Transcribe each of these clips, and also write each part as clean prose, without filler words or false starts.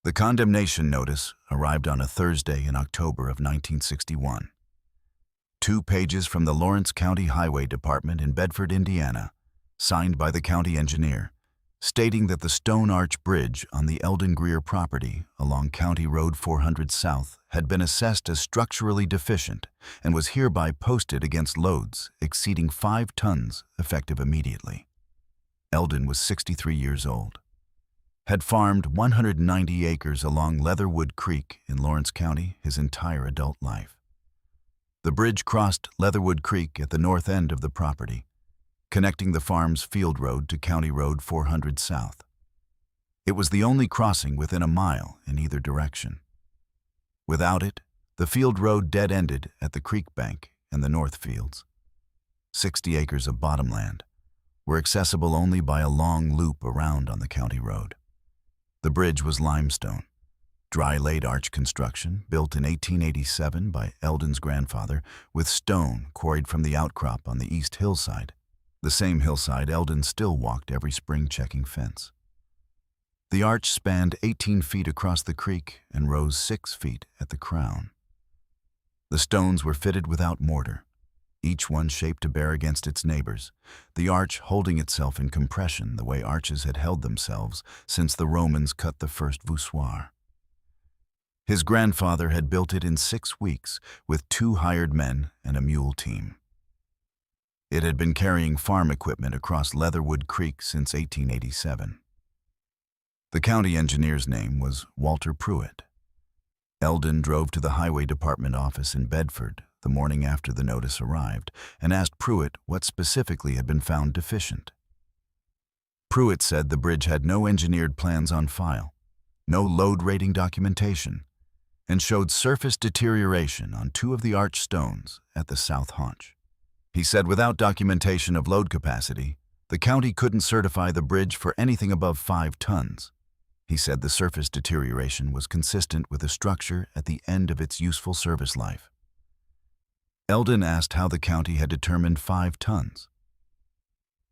The condemnation notice arrived on a Thursday in October of 1961. 2 pages from the Lawrence County Highway Department in Bedford, Indiana, signed by the county engineer, stating that the Stone Arch Bridge on the Eldon Greer property along County Road 400 South had been assessed as structurally deficient and was hereby posted against loads exceeding 5 tons effective immediately. Eldon was 63 years old, had farmed 190 acres along Leatherwood Creek in Lawrence County his entire adult life. The bridge crossed Leatherwood Creek at the north end of the property, connecting the farm's field road to County Road 400 South. It was the only crossing within a mile in either direction. Without it, the field road dead-ended at the creek bank and the north fields. 60 acres of bottomland were accessible only by a long loop around on the county road. The bridge was limestone, dry-laid arch construction built in 1887 by Eldon's grandfather with stone quarried from the outcrop on the east hillside, the same hillside Eldon still walked every spring checking fence. The arch spanned 18 feet across the creek and rose 6 feet at the crown. The stones were fitted without mortar, each one shaped to bear against its neighbors, the arch holding itself in compression the way arches had held themselves since the Romans cut the first voussoir. His grandfather had built it in 6 weeks with 2 hired men and a mule team. It had been carrying farm equipment across Leatherwood Creek since 1887. The county engineer's name was Walter Pruitt. Eldon drove to the highway department office in Bedford the morning after the notice arrived and asked Pruitt what specifically had been found deficient. Pruitt said the bridge had no engineered plans on file, no load rating documentation, and showed surface deterioration on 2 of the arch stones at the south haunch. He said without documentation of load capacity, the county couldn't certify the bridge for anything above 5 tons. He said the surface deterioration was consistent with the structure at the end of its useful service life. Eldon asked how the county had determined 5 tons.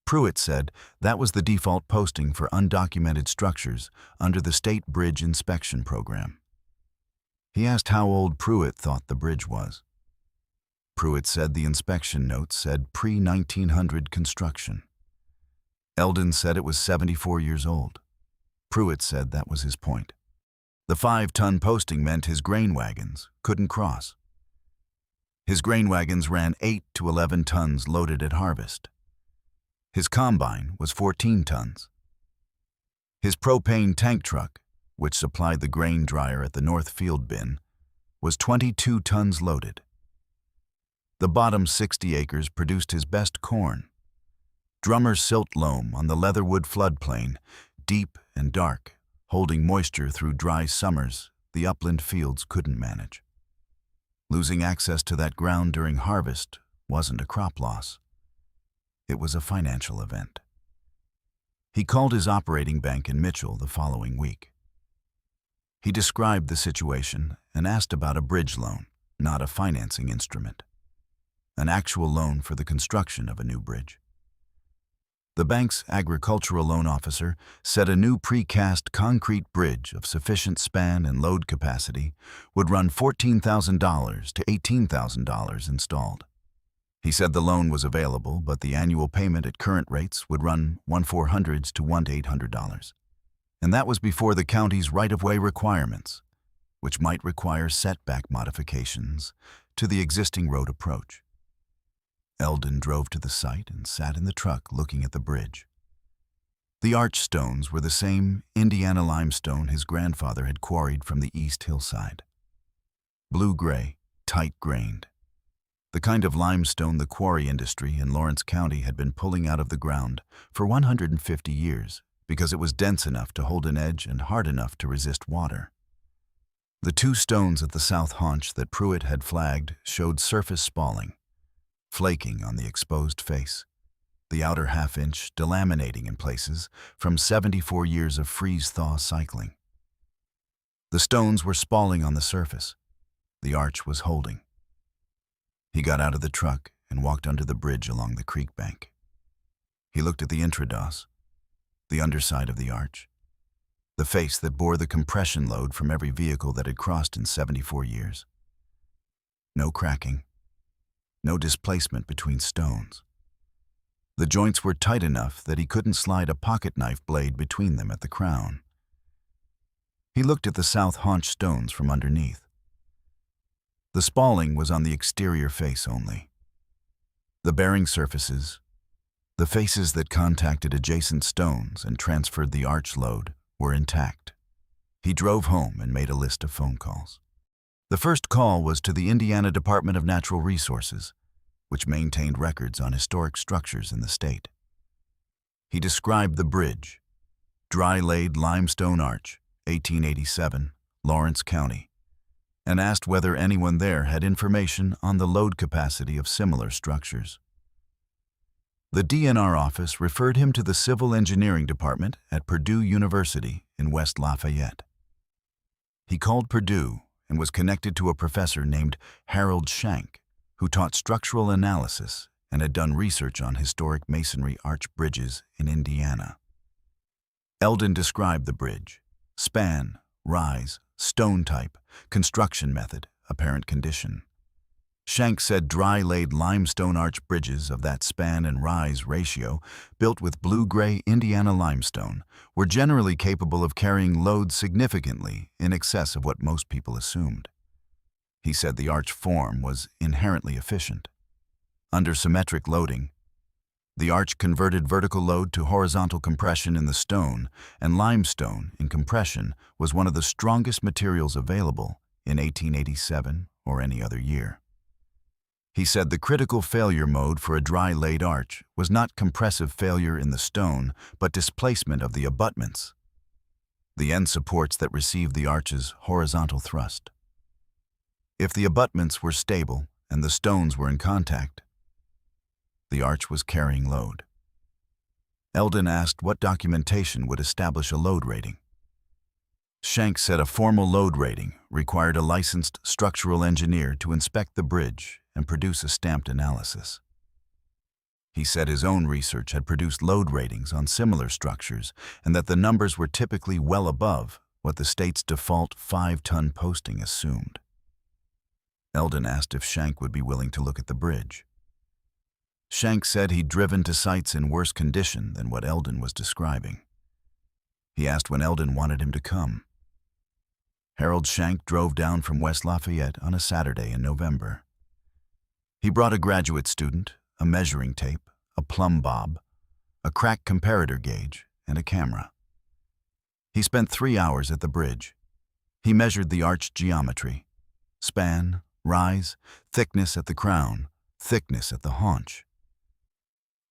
Pruitt said that was the default posting for undocumented structures under the State Bridge Inspection Program. He asked how old Pruitt thought the bridge was. Pruitt said the inspection notes said pre-1900 construction. Eldon said it was 74 years old. Pruitt said that was his point. The 5-ton posting meant his grain wagons couldn't cross. His grain wagons ran 8 to 11 tons loaded at harvest. His combine was 14 tons. His propane tank truck, which supplied the grain dryer at the north field bin, was 22 tons loaded. The bottom 60 acres produced his best corn. Drummer's silt loam on the Leatherwood floodplain, deep and dark, holding moisture through dry summers the upland fields couldn't manage. Losing access to that ground during harvest wasn't a crop loss. It was a financial event. He called his operating bank in Mitchell the following week. He described the situation and asked about a bridge loan, not a financing instrument. An actual loan for the construction of a new bridge. The bank's agricultural loan officer said a new precast concrete bridge of sufficient span and load capacity would run $14,000 to $18,000 installed. He said the loan was available, but the annual payment at current rates would run $1,400 to $1,800. And that was before the county's right-of-way requirements, which might require setback modifications to the existing road approach. Eldon drove to the site and sat in the truck looking at the bridge. The arch stones were the same Indiana limestone his grandfather had quarried from the east hillside. Blue-gray, tight-grained. The kind of limestone the quarry industry in Lawrence County had been pulling out of the ground for 150 years because it was dense enough to hold an edge and hard enough to resist water. The 2 stones at the south haunch that Pruitt had flagged showed surface spalling, flaking on the exposed face, the outer half-inch delaminating in places from 74 years of freeze-thaw cycling. The stones were spalling on the surface. The arch was holding. He got out of the truck and walked under the bridge along the creek bank. He looked at the intrados, the underside of the arch. the face that bore the compression load from every vehicle that had crossed in 74 years. No cracking, no displacement between stones. The joints were tight enough that he couldn't slide a pocket knife blade between them at the crown. He looked at the south haunch stones from underneath. The spalling was on the exterior face only. The bearing surfaces, the faces that contacted adjacent stones and transferred the arch load, were intact. He drove home and made a list of phone calls. The first call was to the Indiana Department of Natural Resources, which maintained records on historic structures in the state. He described the bridge, dry-laid limestone arch, 1887, Lawrence County, and asked whether anyone there had information on the load capacity of similar structures. The DNR office referred him to the Civil Engineering Department at Purdue University in West Lafayette. He called Purdue and was connected to a professor named Harold Shank, who taught structural analysis and had done research on historic masonry arch bridges in Indiana. Eldon described the bridge: span, rise, stone type, construction method, apparent condition. Shank said dry-laid limestone arch bridges of that span and rise ratio, built with blue-gray Indiana limestone, were generally capable of carrying loads significantly in excess of what most people assumed. He said the arch form was inherently efficient. Under symmetric loading, the arch converted vertical load to horizontal compression in the stone, and limestone in compression was one of the strongest materials available in 1887 or any other year. He said the critical failure mode for a dry-laid arch was not compressive failure in the stone, but displacement of the abutments, the end supports that received the arch's horizontal thrust. If the abutments were stable and the stones were in contact, the arch was carrying load. Eldon asked what documentation would establish a load rating. Shank said a formal load rating required a licensed structural engineer to inspect the bridge and produce a stamped analysis. He said his own research had produced load ratings on similar structures and that the numbers were typically well above what the state's default 5-ton posting assumed. Eldon asked if Shank would be willing to look at the bridge. Shank said he'd driven to sites in worse condition than what Eldon was describing. He asked when Eldon wanted him to come. Harold Shank drove down from West Lafayette on a Saturday in November. He brought a graduate student, a measuring tape, a plumb bob, a crack comparator gauge, and a camera. He spent 3 hours at the bridge. He measured the arch geometry: span, rise, thickness at the crown, thickness at the haunch.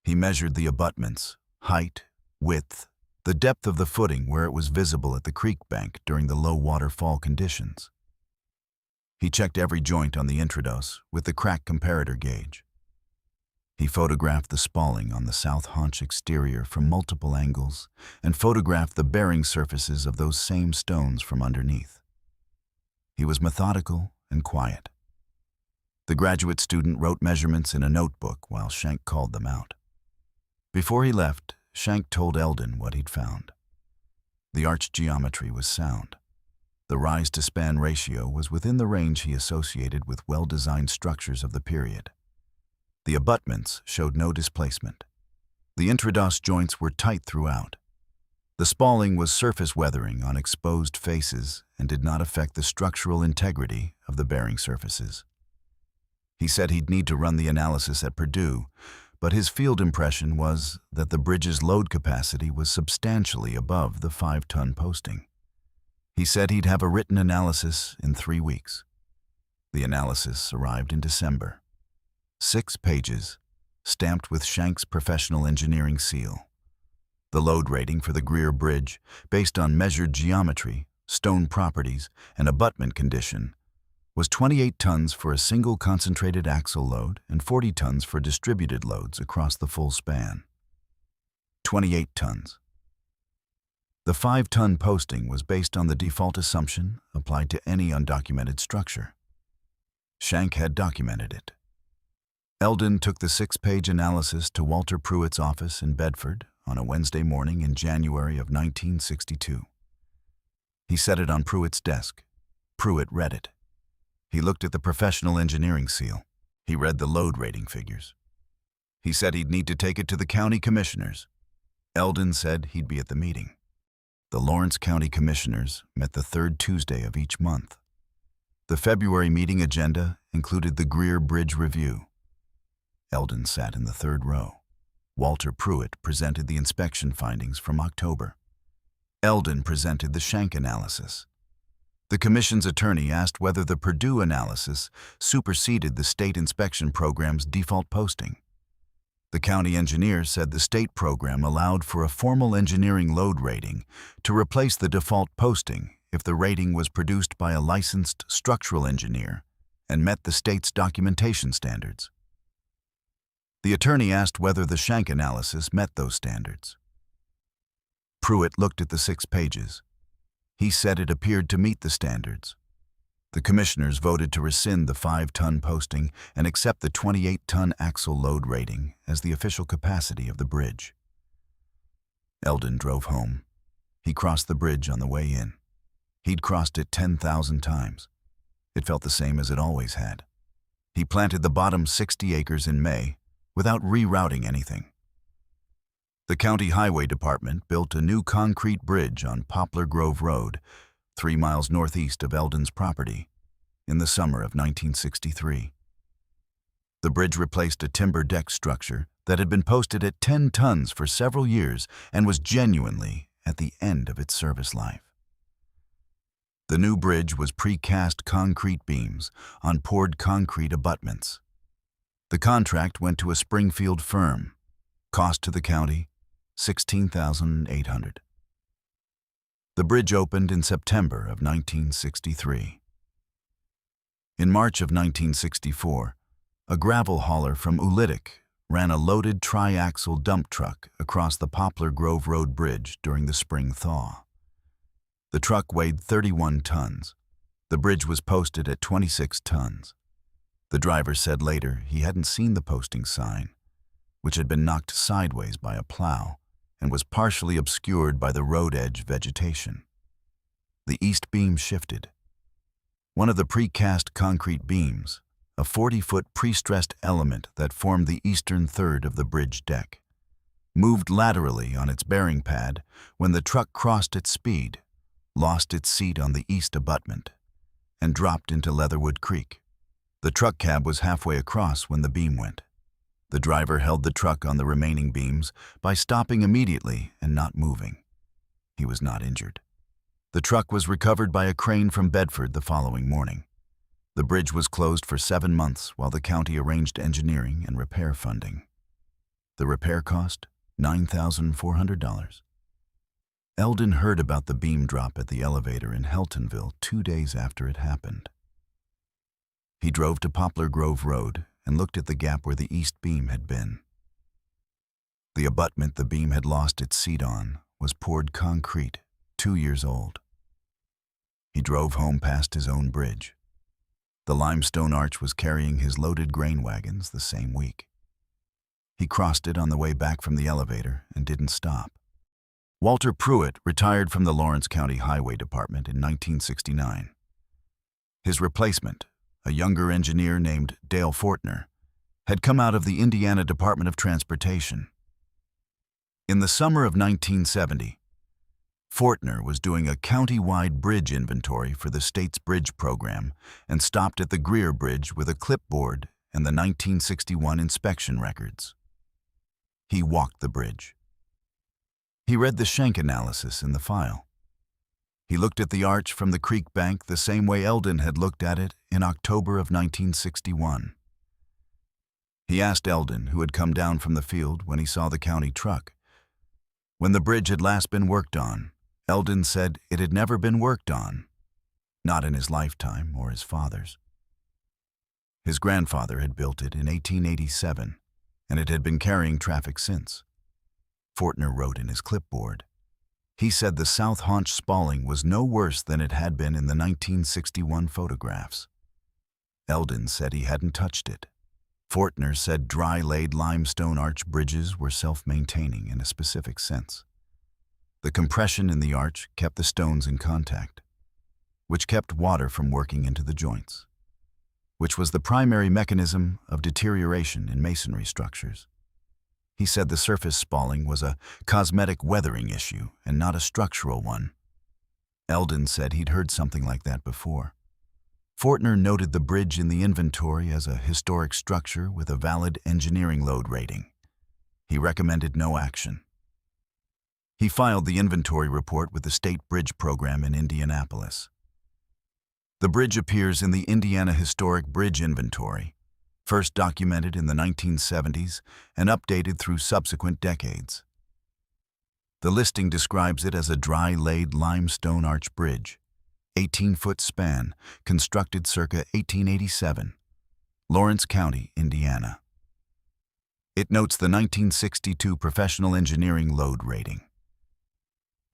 He measured the abutments, height, width, the depth of the footing where it was visible at the creek bank during the low waterfall conditions. He checked every joint on the intrados with the crack comparator gauge. He photographed the spalling on the south haunch exterior from multiple angles and photographed the bearing surfaces of those same stones from underneath. He was methodical and quiet. The graduate student wrote measurements in a notebook while Shank called them out. Before he left, Shank told Eldon what he'd found. The arch geometry was sound. The rise-to-span ratio was within the range he associated with well-designed structures of the period. The abutments showed no displacement. The intrados joints were tight throughout. The spalling was surface weathering on exposed faces and did not affect the structural integrity of the bearing surfaces. He said he'd need to run the analysis at Purdue, but his field impression was that the bridge's load capacity was substantially above the 5-ton posting. He said he'd have a written analysis in 3 weeks. The analysis arrived in December. 6 pages, stamped with Shank's professional engineering seal. The load rating for the Greer Bridge, based on measured geometry, stone properties, and abutment condition, was 28 tons for a single concentrated axle load and 40 tons for distributed loads across the full span. 28 tons. The 5-ton posting was based on the default assumption applied to any undocumented structure. Shank had documented it. Eldon took the 6-page analysis to Walter Pruitt's office in Bedford on a Wednesday morning in January of 1962. He set it on Pruitt's desk. Pruitt read it. He looked at the professional engineering seal. He read the load rating figures. He said he'd need to take it to the county commissioners. Eldon said he'd be at the meeting. The Lawrence County Commissioners met the third Tuesday of each month. The February meeting agenda included the Greer Bridge Review. Eldon sat in the third row. Walter Pruitt presented the inspection findings from October. Eldon presented the Schenck analysis. The Commission's attorney asked whether the Purdue analysis superseded the state inspection program's default posting. The county engineer said the state program allowed for a formal engineering load rating to replace the default posting if the rating was produced by a licensed structural engineer and met the state's documentation standards. The attorney asked whether the Schenck analysis met those standards. Pruitt looked at the 6 pages. He said it appeared to meet the standards. The commissioners voted to rescind the 5-ton posting and accept the 28-ton axle load rating as the official capacity of the bridge. Eldon drove home. He crossed the bridge on the way in. He'd crossed it 10,000 times. It felt the same as it always had. He planted the bottom 60 acres in May without rerouting anything. The County Highway Department built a new concrete bridge on Poplar Grove Road, 3 miles northeast of Eldon's property, in the summer of 1963. The bridge replaced a timber deck structure that had been posted at 10 tons for several years and was genuinely at the end of its service life. The new bridge was precast concrete beams on poured concrete abutments. The contract went to a Springfield firm. Cost to the county, $16,800. The bridge opened in September of 1963. In March of 1964, a gravel hauler from Ulitic ran a loaded tri-axle dump truck across the Poplar Grove Road Bridge during the spring thaw. The truck weighed 31 tons. The bridge was posted at 26 tons. The driver said later he hadn't seen the posting sign, which had been knocked sideways by a plow and was partially obscured by the road edge vegetation. The east beam shifted. One of the precast concrete beams, a 40-foot pre-stressed element that formed the eastern third of the bridge deck, moved laterally on its bearing pad when the truck crossed at speed, lost its seat on the east abutment, and dropped into Leatherwood Creek. The truck cab was halfway across when the beam went. The driver held the truck on the remaining beams by stopping immediately and not moving. He was not injured. The truck was recovered by a crane from Bedford the following morning. The bridge was closed for 7 months while the county arranged engineering and repair funding. The repair cost $9,400. Eldon heard about the beam drop at the elevator in Heltonville 2 days after it happened. He drove to Poplar Grove Road and looked at the gap where the east beam had been. The abutment the beam had lost its seat on was poured concrete, 2 years old. He drove home past his own bridge. The limestone arch was carrying his loaded grain wagons the same week. He crossed it on the way back from the elevator and didn't stop. Walter Pruitt retired from the Lawrence County Highway Department in 1969. His replacement, a younger engineer named Dale Fortner, had come out of the Indiana Department of Transportation. In the summer of 1970, Fortner was doing a county-wide bridge inventory for the state's bridge program and stopped at the Greer Bridge with a clipboard and the 1961 inspection records. He walked the bridge. He read the Schenck analysis in the file. He looked at the arch from the creek bank the same way Eldon had looked at it in October of 1961. He asked Eldon, who had come down from the field when he saw the county truck. When the bridge had last been worked on, Eldon said it had never been worked on, not in his lifetime or his father's. His grandfather had built it in 1887, and it had been carrying traffic since. Fortner wrote in his clipboard. He said the south haunch spalling was no worse than it had been in the 1961 photographs. Eldon said he hadn't touched it. Fortner said dry-laid limestone arch bridges were self-maintaining in a specific sense. The compression in the arch kept the stones in contact, which kept water from working into the joints, which was the primary mechanism of deterioration in masonry structures. He said the surface spalling was a cosmetic weathering issue and not a structural one. Eldon said he'd heard something like that before. Fortner noted the bridge in the inventory as a historic structure with a valid engineering load rating. He recommended no action. He filed the inventory report with the State Bridge Program in Indianapolis. The bridge appears in the Indiana Historic Bridge Inventory, first documented in the 1970s and updated through subsequent decades. The listing describes it as a dry-laid limestone arch bridge, 18-foot span, constructed circa 1887, Lawrence County, Indiana. It notes the 1962 professional engineering load rating.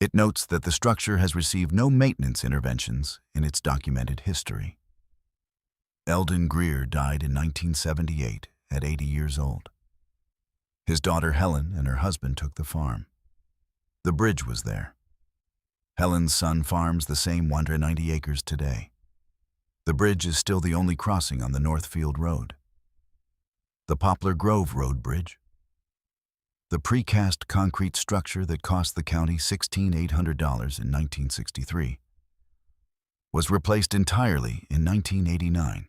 It notes that the structure has received no maintenance interventions in its documented history. Eldon Greer died in 1978 at 80 years old. His daughter Helen and her husband took the farm. The bridge was there. Helen's son farms the same 190 acres today. The bridge is still the only crossing on the Northfield Road. The Poplar Grove Road Bridge, the precast concrete structure that cost the county $16,800 in 1963, was replaced entirely in 1989.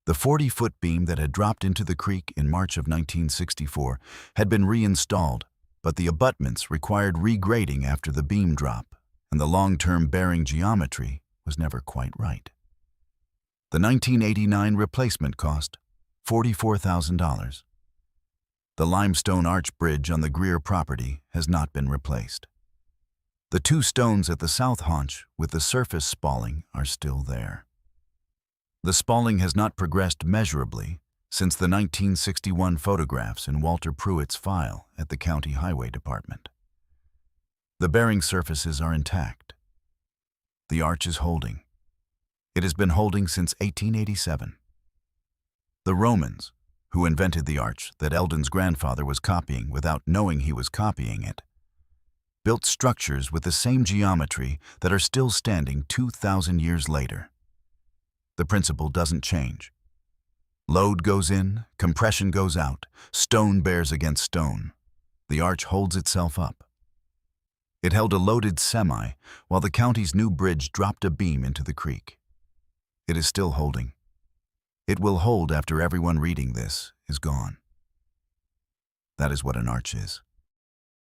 The 40-foot beam that had dropped into the creek in March of 1964 had been reinstalled, but the abutments required regrading after the beam drop, and the long-term bearing geometry was never quite right. The 1989 replacement cost $44,000. The limestone arch bridge on the Greer property has not been replaced. The two stones at the south haunch with the surface spalling are still there. The spalling has not progressed measurably since the 1961 photographs in Walter Pruitt's file at the County Highway Department. The bearing surfaces are intact. The arch is holding. It has been holding since 1887. The Romans, who invented the arch that Eldon's grandfather was copying without knowing he was copying it, built structures with the same geometry that are still standing 2,000 years later. The principle doesn't change. Load goes in, compression goes out, stone bears against stone. The arch holds itself up. It held a loaded semi while the county's new bridge dropped a beam into the creek. It is still holding. It will hold after everyone reading this is gone. That is what an arch is.